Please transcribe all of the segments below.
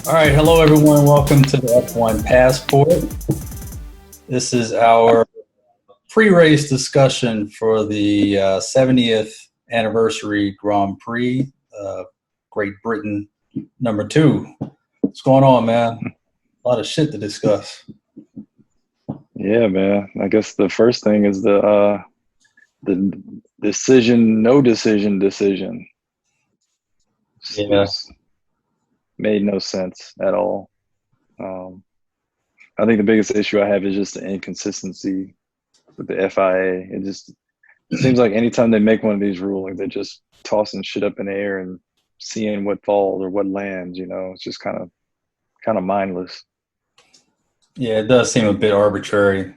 All right, hello everyone. Welcome to the F1 Passport. This is our pre-race discussion for the 70th anniversary Grand Prix, Great Britain #2. What's going on, man? A lot of shit to discuss. Yeah, man. I guess the first thing is the decision, no decision. Yeah. Made no sense at all. I think the biggest issue I have is just the inconsistency with the FIA. It seems like anytime they make one of these rulings, they're just tossing shit up in the air and seeing what falls or what lands. It's just kind of mindless. Yeah, it does seem a bit arbitrary,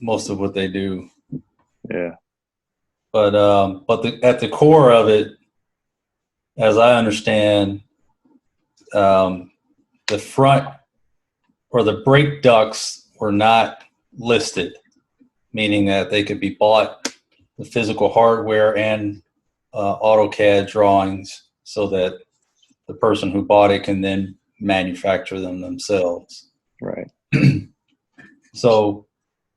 most of what they do. Yeah. But at the core of it, as I understand, the front or the brake ducts were not listed, meaning that they could be bought, the physical hardware and AutoCAD drawings, so that the person who bought it can then manufacture them themselves. Right. So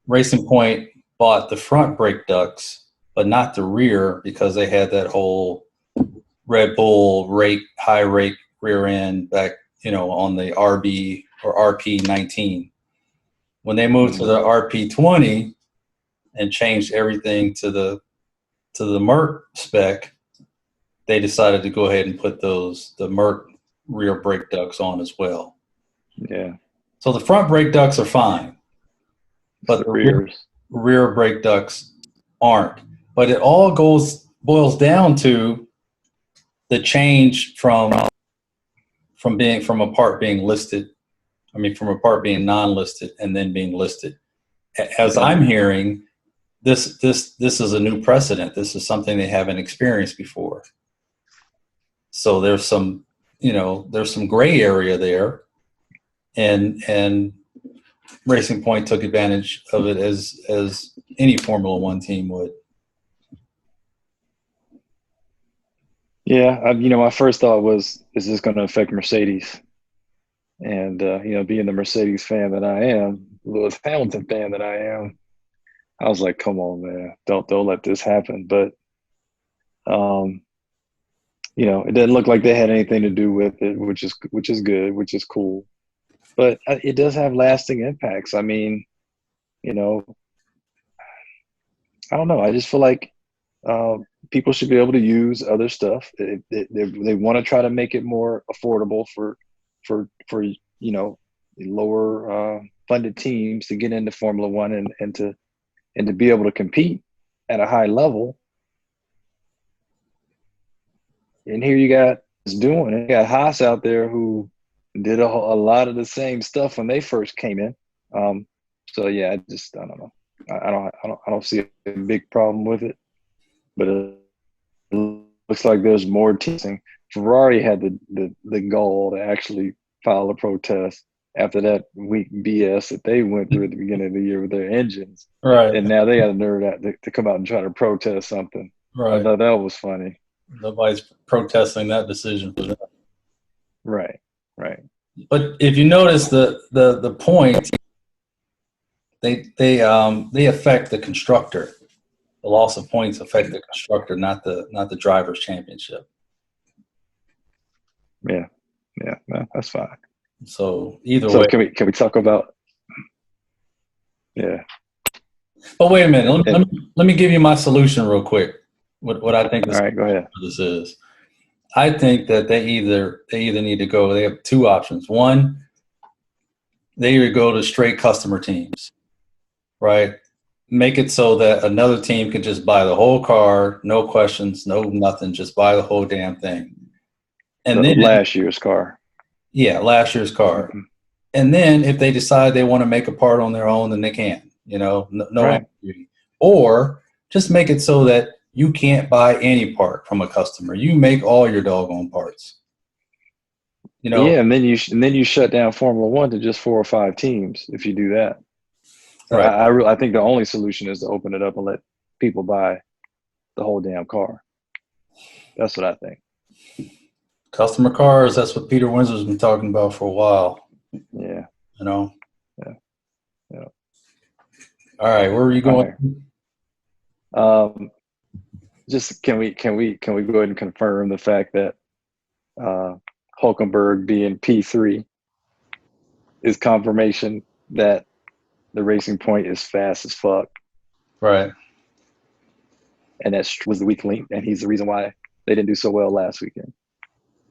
Racing Point bought the front brake ducts, but not the rear, because they had that whole Red Bull high rake rear end back, on the RB or RP19. When they moved to the RP20 and changed everything to the Merc spec, they decided to go ahead and put the Merc rear brake ducts on as well. Yeah. So the front brake ducts are fine, but the rear brake ducts aren't. But it all boils down to the change from a part being listed. From a part being non-listed and then being listed. As I'm hearing, this is a new precedent. This is something they haven't experienced before. So there's some gray area there, and Racing Point took advantage of it as any Formula One team would. Yeah, my first thought was, is this going to affect Mercedes? And, being the Mercedes fan that I am, Lewis Hamilton fan that I am, I was like, come on, man, don't let this happen. But, it didn't look like they had anything to do with it, which is good, which is cool. But it does have lasting impacts. I don't know. I just feel like people should be able to use other stuff. They want to try to make it more affordable for lower funded teams to get into Formula One and to be able to compete at a high level. And here you got Haas out there who did a lot of the same stuff when they first came in. So yeah, I don't know. I don't see a big problem with it, but it looks like there's more teasing. Ferrari had the gall to actually file a protest after that weak BS that they went through at the beginning of the year with their engines. Right. And now they got a nerve to come out and try to protest something. Right. I thought that was funny. Nobody's protesting that decision for them. Right. But if you notice the point, they affect the constructor. The loss of points affect the constructor, not the driver's championship. Yeah, that's fine. So either way, can we talk about? Yeah. But wait a minute. Let me give you my solution real quick. What I think All right, go ahead. This is. I think that they either need to go. They have two options. One, they either go to straight customer teams, right? Make it so that another team can just buy the whole car, no questions, no nothing, just buy the whole damn thing. And then last year's car. Yeah, last year's car. Mm-hmm. And then if they decide they want to make a part on their own, then they can. No right. ambiguity. Or just make it so that you can't buy any part from a customer. You make all your doggone parts. Yeah, and then you shut down Formula One to just 4 or 5 teams if you do that. So right. I think the only solution is to open it up and let people buy the whole damn car. That's what I think. Customer cars, that's what Peter Windsor's been talking about for a while. Yeah. You know? Yeah. Yeah. All right, where are you going? Just can we go ahead and confirm the fact that Hulkenberg being P3 is confirmation that the Racing Point is fast as fuck. Right. And that was the weak link, and he's the reason why they didn't do so well last weekend.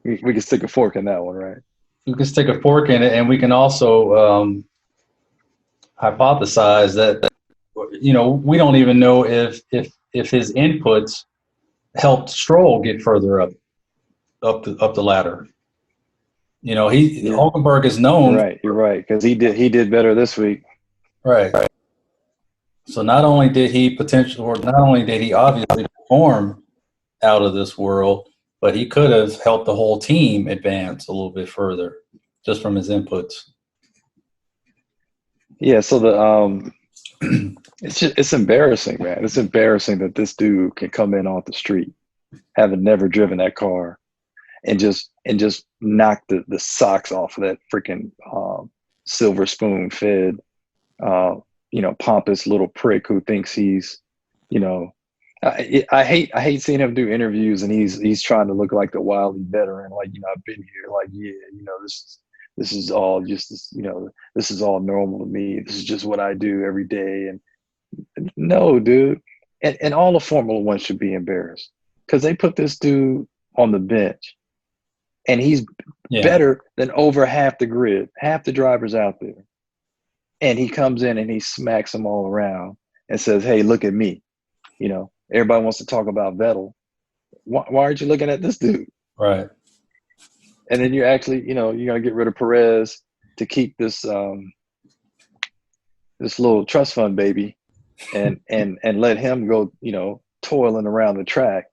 We can stick a fork in that one, right? We can stick a fork in it, and we can also hypothesize that, you know, we don't even know if his inputs helped Stroll get further up the ladder. You know, Hulkenberg is known. You're right, because he did better this week. Right. So not only did he obviously perform out of this world, but he could have helped the whole team advance a little bit further just from his inputs. Yeah, so it's embarrassing, man. It's embarrassing that this dude can come in off the street, having never driven that car, and just knock the socks off of that freaking silver spoon fed pompous little prick who thinks he's, I hate seeing him do interviews and he's trying to look like the wily veteran, like, I've been here, like, this is all just, this is all normal to me. This is just what I do every day. And no, dude. And all of Formula One should be embarrassed because they put this dude on the bench and he's better than over half the grid, half the drivers out there. And he comes in and he smacks them all around and says, hey, look at me. Everybody wants to talk about Vettel. Why aren't you looking at this dude? Right. And then you actually, you're going to get rid of Perez to keep this this little trust fund baby and let him go, toiling around the track,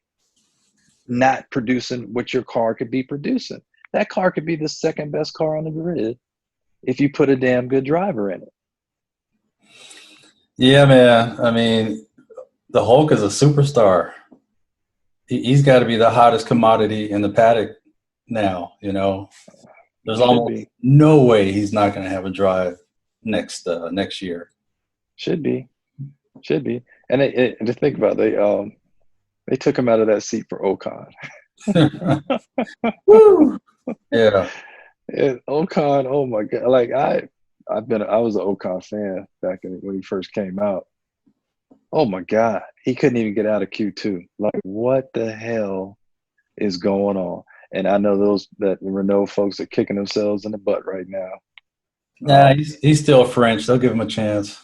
not producing what your car could be producing. That car could be the second best car on the grid if you put a damn good driver in it. Yeah, man. I mean, the Hulk is a superstar. He's got to be the hottest commodity in the paddock now, There's almost no way he's not going to have a drive next year. Should be. And to think about it, they took him out of that seat for Ocon. Woo! Yeah. And Ocon, oh my God! Like I was an Ocon fan back when he first came out. Oh my God, he couldn't even get out of Q2. Like, what the hell is going on? And I know that Renault folks are kicking themselves in the butt right now. Nah, he's still French. They'll give him a chance.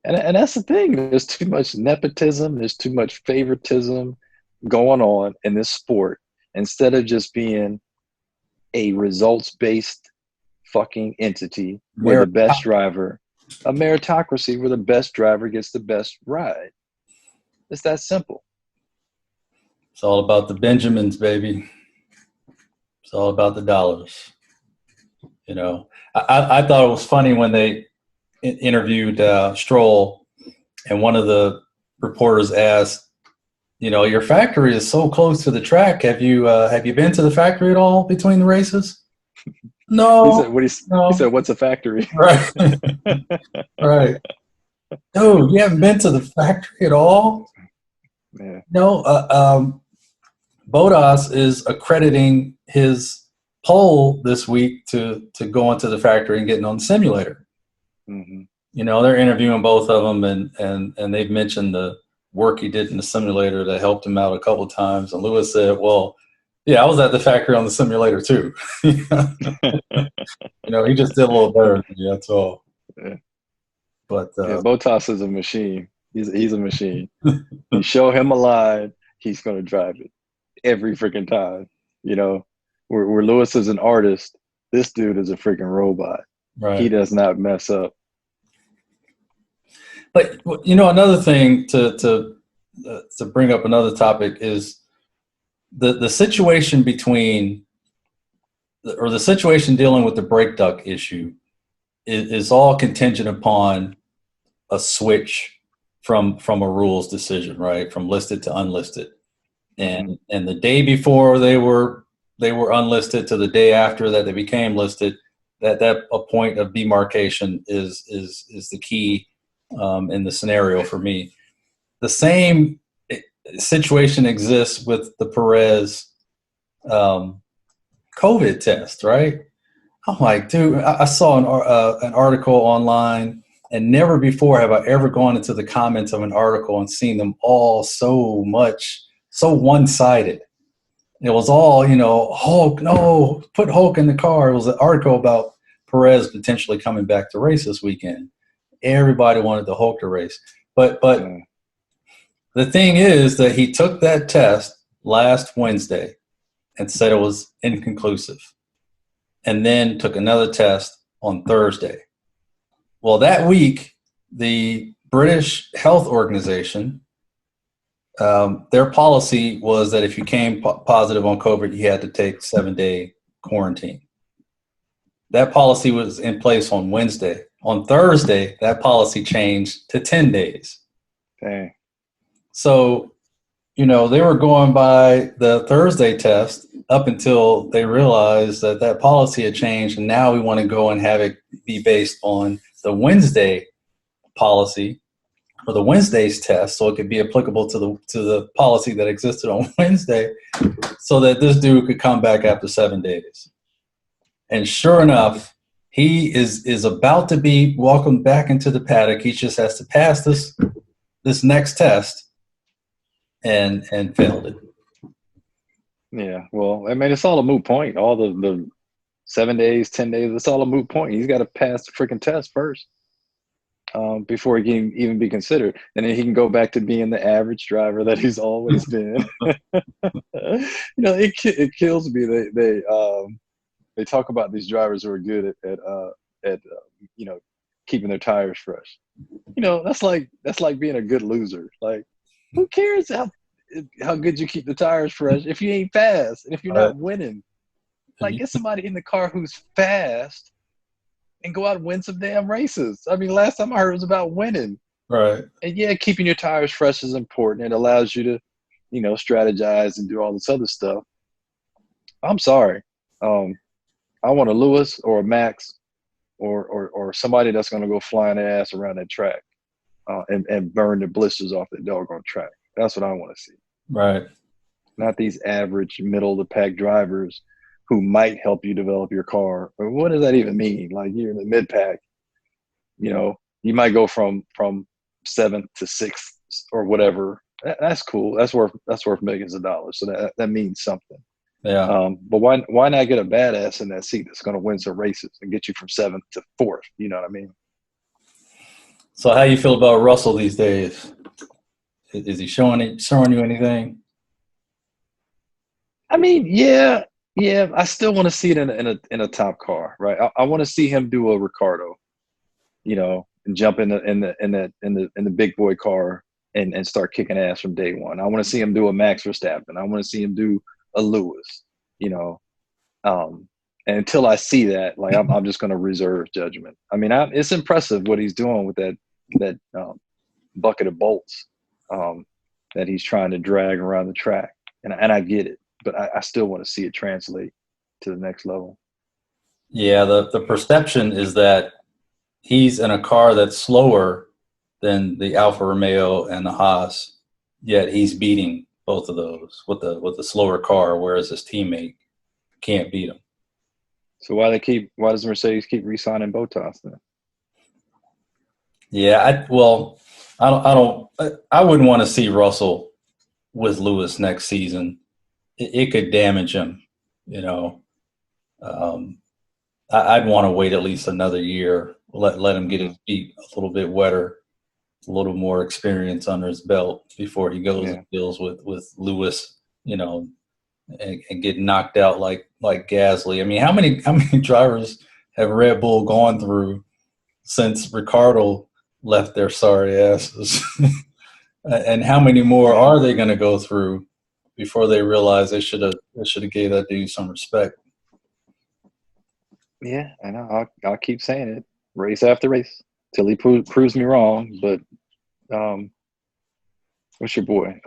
And that's the thing. There's too much nepotism. There's too much favoritism going on in this sport. Instead of just being a results-based fucking entity where the best driver, a meritocracy where the best driver gets the best ride. It's that simple. It's all about the Benjamins, baby. It's all about the dollars. I thought it was funny when they interviewed Stroll, and one of the reporters asked, your factory is so close to the track. Have you been to the factory at all between the races? No. He said, what's a factory? Right. Right. Dude, you haven't been to the factory at all? Yeah. No. Bottas is accrediting his pole this week to going to the factory and getting on the simulator. Mm-hmm. They're interviewing both of them, and they've mentioned the work he did in the simulator that helped him out a couple of times. And Lewis said, well, yeah, I was at the factory on the simulator too. He just did a little better than me, that's all. Yeah. But Bottas is a machine. He's a machine. You show him a line, he's going to drive it every freaking time. Where Lewis is an artist, this dude is a freaking robot. Right. He does not mess up. But another thing to bring up another topic is the situation the situation dealing with the brake duct issue is all contingent upon a switch from a rules decision, right? From listed to unlisted. And the day before they were they were unlisted to the day after that they became listed, that a point of demarcation is the key in the scenario for me. The same situation exists with the Perez COVID test, right? I'm like, dude, I saw an article online, and never before have I ever gone into the comments of an article and seen them all so one-sided. It was all, Hulk, no, put Hulk in the car. It was an article about Perez potentially coming back to race this weekend. Everybody wanted the Hulk to race. But the thing is that he took that test last Wednesday and said it was inconclusive, and then took another test on Thursday. Well, that week, the British Health Organization, their policy was that if you came positive on COVID, you had to take 7-day quarantine. That policy was in place on Wednesday. On Thursday, that policy changed to 10 days. Dang. So, they were going by the Thursday test up until they realized that policy had changed, and now we want to go and have it be based on the Wednesday policy or the Wednesday's test, so it could be applicable to the policy that existed on Wednesday, so that this dude could come back after 7 days. And sure enough, he is about to be welcomed back into the paddock. He just has to pass this next test, and failed it. Yeah, well, I mean, it's all a moot point. All the 7 days, 10 days, it's all a moot point. He's got to pass the freaking test first before he can even be considered. And then he can go back to being the average driver that he's always been. It kills me. They talk about these drivers who are good at keeping their tires fresh. That's like being a good loser. Like, who cares how good you keep the tires fresh if you ain't fast and if you're not winning? Like, get somebody in the car who's fast and go out and win some damn races. I mean, last time I heard it was about winning. Right. And yeah, keeping your tires fresh is important. It allows you to, strategize and do all this other stuff. I'm sorry. I want a Lewis or a Max or somebody that's going to go flying their ass around that track and burn the blisters off the doggone track. That's what I want to see. Right. Not these average middle-of-the-pack drivers who might help you develop your car. But what does that even mean? Like, you're in the mid-pack. You might go from 7th to 6th or whatever. That's cool. That's worth millions of dollars. So that means something. Yeah. But why not get a badass in that seat that's going to win some races and get you from 7th to 4th? You know what I mean? So how you feel about Russell these days? Is he showing you anything? I mean, yeah. I still want to see it in a top car, right? I want to see him do a Ricardo, and jump in the big boy car and start kicking ass from day one. I want to see him do a Max Verstappen. I want to see him do a Lewis, and until I see that, like, I'm just going to reserve judgment. I mean, it's impressive what he's doing with that bucket of bolts that he's trying to drag around the track, and I get it, but I still want to see it translate to the next level. Yeah, the perception is that he's in a car that's slower than the Alfa Romeo and the Haas, yet he's beating both of those with the slower car, whereas his teammate can't beat him. So why does Mercedes keep re-signing Bottas then? Yeah, I wouldn't want to see Russell with Lewis next season. It could damage him, I'd want to wait at least another year, let him get his feet a little bit wetter, a little more experience under his belt before he goes and deals with Lewis, and get knocked out like Gasly. I mean, how many drivers have Red Bull gone through since Ricciardo left their sorry asses? And how many more are they going to go through before they realize they should have gave that dude some respect? Yeah, I know. I'll keep saying it, race after race, till he proves me wrong. But what's your boy?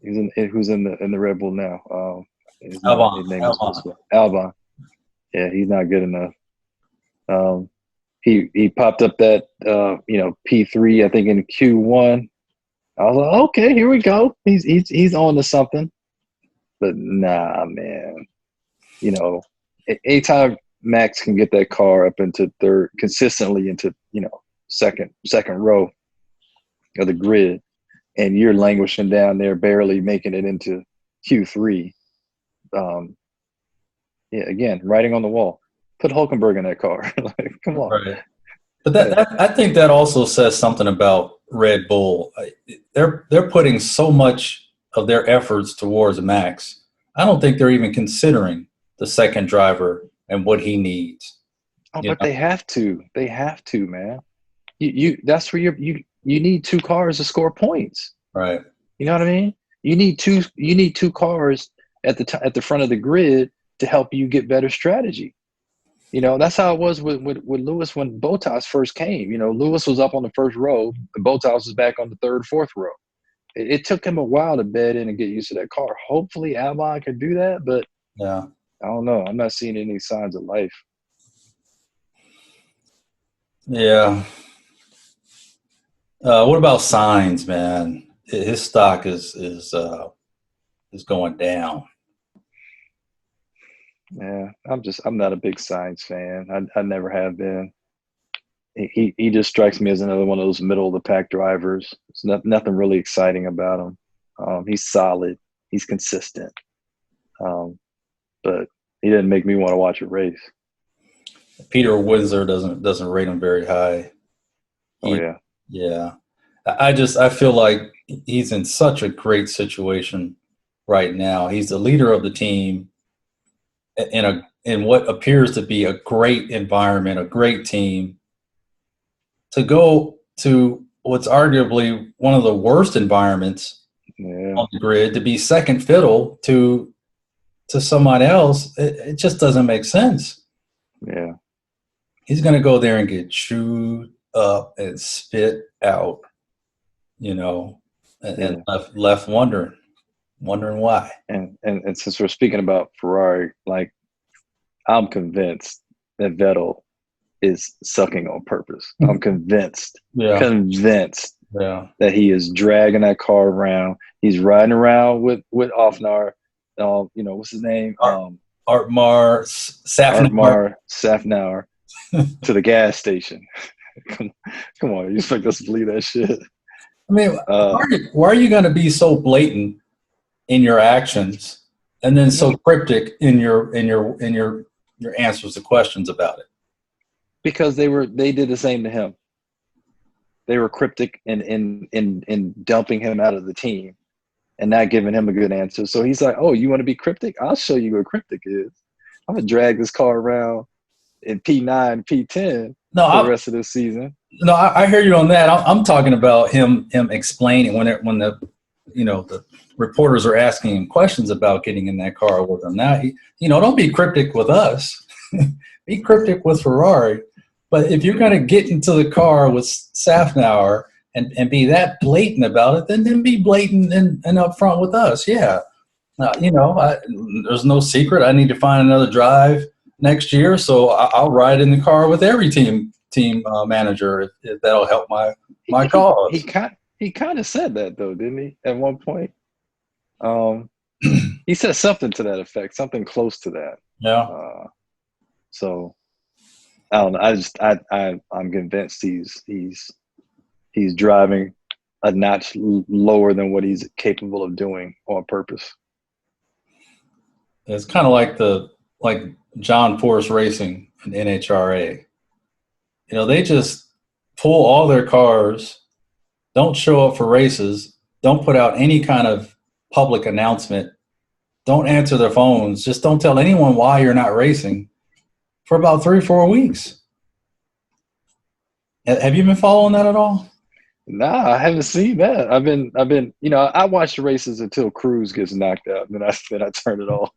Who's in the Red Bull now? His name is Albon. Albon. Yeah, he's not good enough. He popped up that P3, I think, in Q1. I was like, okay, here we go. He's on to something. But nah, man. Anytime Max can get that car up into third, consistently into second row of the grid, and you're languishing down there, barely making it into Q3. Again, writing on the wall. Put Hulkenberg in that car. Like, come on. Right. But that I think that also says something about Red Bull. They're putting so much of their efforts towards Max. I don't think they're even considering the second driver and what he needs. But they have to. They have to, man. You that's where you need two cars to score points. Right. You know what I mean? You need two cars at the front of the grid to help you get better strategy. That's how it was with Lewis when Bottas first came. Lewis was up on the first row, and Bottas was back on the third, fourth row. It took him a while to bed in and get used to that car. Hopefully Albon can do that, but yeah, I don't know. I'm not seeing any signs of life. Yeah. What about Sainz, man? His stock is going down. Yeah, I'm not a big Sainz fan. I never have been. He just strikes me as another one of those middle of the pack drivers. There's nothing really exciting about him. He's solid. He's consistent. But he didn't make me want to watch a race. Peter Windsor doesn't rate him very high. Yeah. I feel like he's in such a great situation right now. He's the leader of the team in what appears to be a great environment, a great team. To go to what's arguably one of the worst environments on the grid, to be second fiddle to someone else, it just doesn't make sense. Yeah. He's going to go there and get chewed up and spit out, and left wondering why. And since we're speaking about Ferrari, like, I'm convinced that Vettel is sucking on purpose. I'm convinced that he is dragging that car around. He's riding around with Offnar. What's his name? Artmar Safnauer to the gas station. Come on, you expect us to believe that shit? I mean, why are you going to be so blatant in your actions and then so cryptic in your answers to questions about it? Because they did the same to him. They were cryptic in dumping him out of the team and not giving him a good answer. So he's like, "Oh, you want to be cryptic? I'll show you what cryptic is. I'm gonna drag this car around in P9, P10 for the rest of this season." No, I hear you on that. I'm talking about him explaining when the reporters are asking him questions about getting in that car with him. Now, don't be cryptic with us. Be cryptic with Ferrari. But if you're going to get into the car with Safnauer and be that blatant about it, then be blatant and upfront with us. Yeah. There's no secret. I need to find another drive next year, so I'll ride in the car with every team manager if that'll help my cause. He kind of said that, though, didn't he? At one point, he said something to that effect, something close to that. Yeah. So I don't know. I'm convinced he's driving a notch lower than what he's capable of doing on purpose. It's kind of like John Force Racing and NHRA. They just pull all their cars, don't show up for races, don't put out any kind of public announcement, don't answer their phones, just don't tell anyone why you're not racing for about 3 or 4 weeks. Have you been following that at all? Nah, I haven't seen that. I've been, I watch the races until Cruz gets knocked out, and then I turn it off,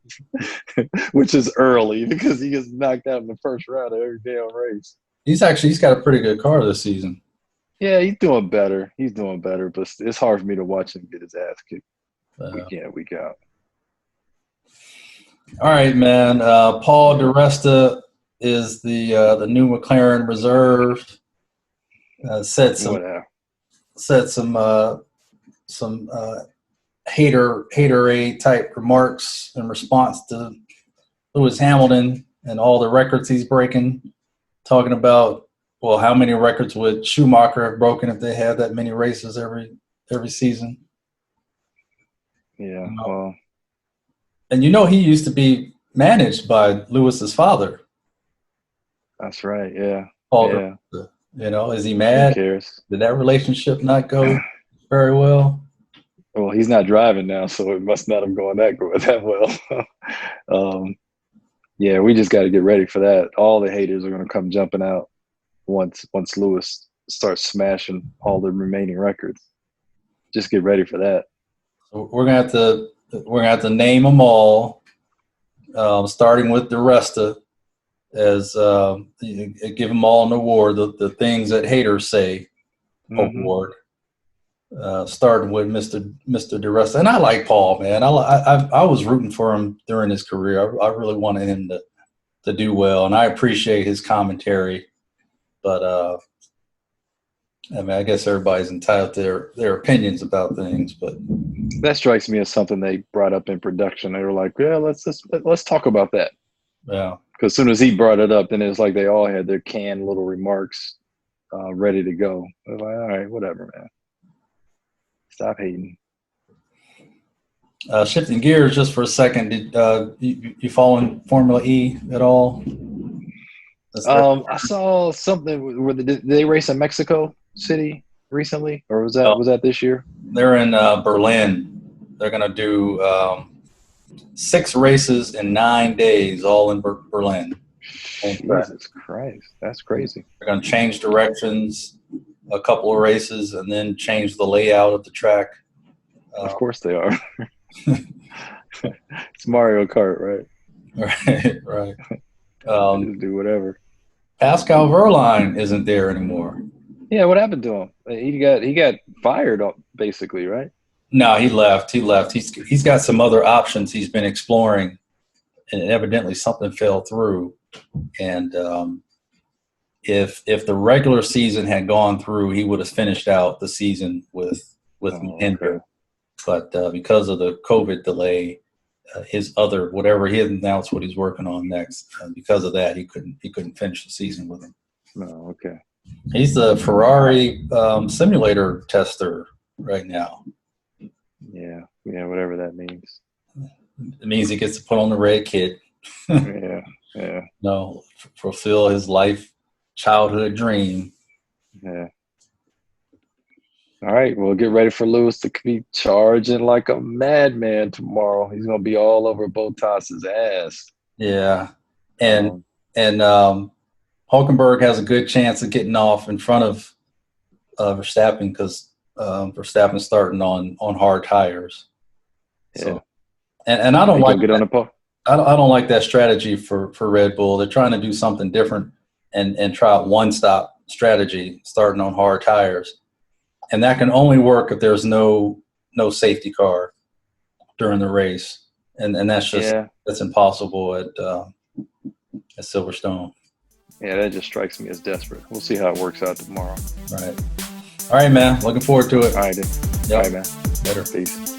which is early because he gets knocked out in the first round of every damn race. He's got a pretty good car this season. Yeah, he's doing better. But it's hard for me to watch him get his ass kicked. Week out. All right, man. Paul di Resta is the new McLaren reserve. Said some haterade type remarks in response to Lewis Hamilton and all the records he's breaking, talking about, well, how many records would Schumacher have broken if they had that many races every season? Yeah, well. And he used to be managed by Lewis's father. That's right, yeah. Paul, is he mad? Who cares? Did that relationship not go very well? Well, he's not driving now, so it must not have gone that well. Yeah, we just got to get ready for that. All the haters are going to come jumping out once Lewis starts smashing all the remaining records. Just get ready for that. So we're gonna have to name them all, starting with di Resta, as give them all an award. The things that haters say award. Starting with Mr. di Resta, and I like Paul, man. I was rooting for him during his career. I really wanted him to do well, and I appreciate his commentary. But I guess everybody's entitled to their opinions about things. But that strikes me as something they brought up in production. They were like, "Yeah, let's talk about that." Yeah. Because as soon as he brought it up, then it was like they all had their canned little remarks ready to go. I was like, all right, whatever, man. Stop hating. Shifting gears just for a second, did you following Formula E at all? I saw something where did they race in Mexico City recently, or was that this year? They're in Berlin. They're going to do 6 races in 9 days, all in Berlin. Jesus Christ, that's crazy. They're going to change directions, a couple of races, and then change the layout of the track. Of course they are. It's Mario Kart, right? Right. Just do whatever. Pascal Wehrlein isn't there anymore. Yeah, what happened to him? He got fired, basically, right? No, he left. He's got some other options he's been exploring, and evidently something fell through. And if the regular season had gone through, he would have finished out the season with Mahindra. Okay. But because of the COVID delay, his other whatever he had announced what he's working on next, because of that he couldn't finish the season with him. Oh, okay. He's the Ferrari simulator tester right now. Yeah, whatever that means. It means he gets to put on the red kit. Yeah. No, fulfill his childhood dream. Yeah. All right, well, get ready for Lewis to be charging like a madman tomorrow. He's going to be all over Bottas's ass. Yeah, and Hulkenberg has a good chance of getting off in front of Verstappen because Verstappen's starting on hard tires. So, and I don't like get on the pole. I don't like that strategy for Red Bull. They're trying to do something different and try a one-stop strategy starting on hard tires. And that can only work if there's no safety car during the race. And that's just that's impossible at Silverstone. Yeah, that just strikes me as desperate. We'll see how it works out tomorrow. Right. All right, man. Looking forward to it. All right, dude. Yep. All right, man. Later. Peace.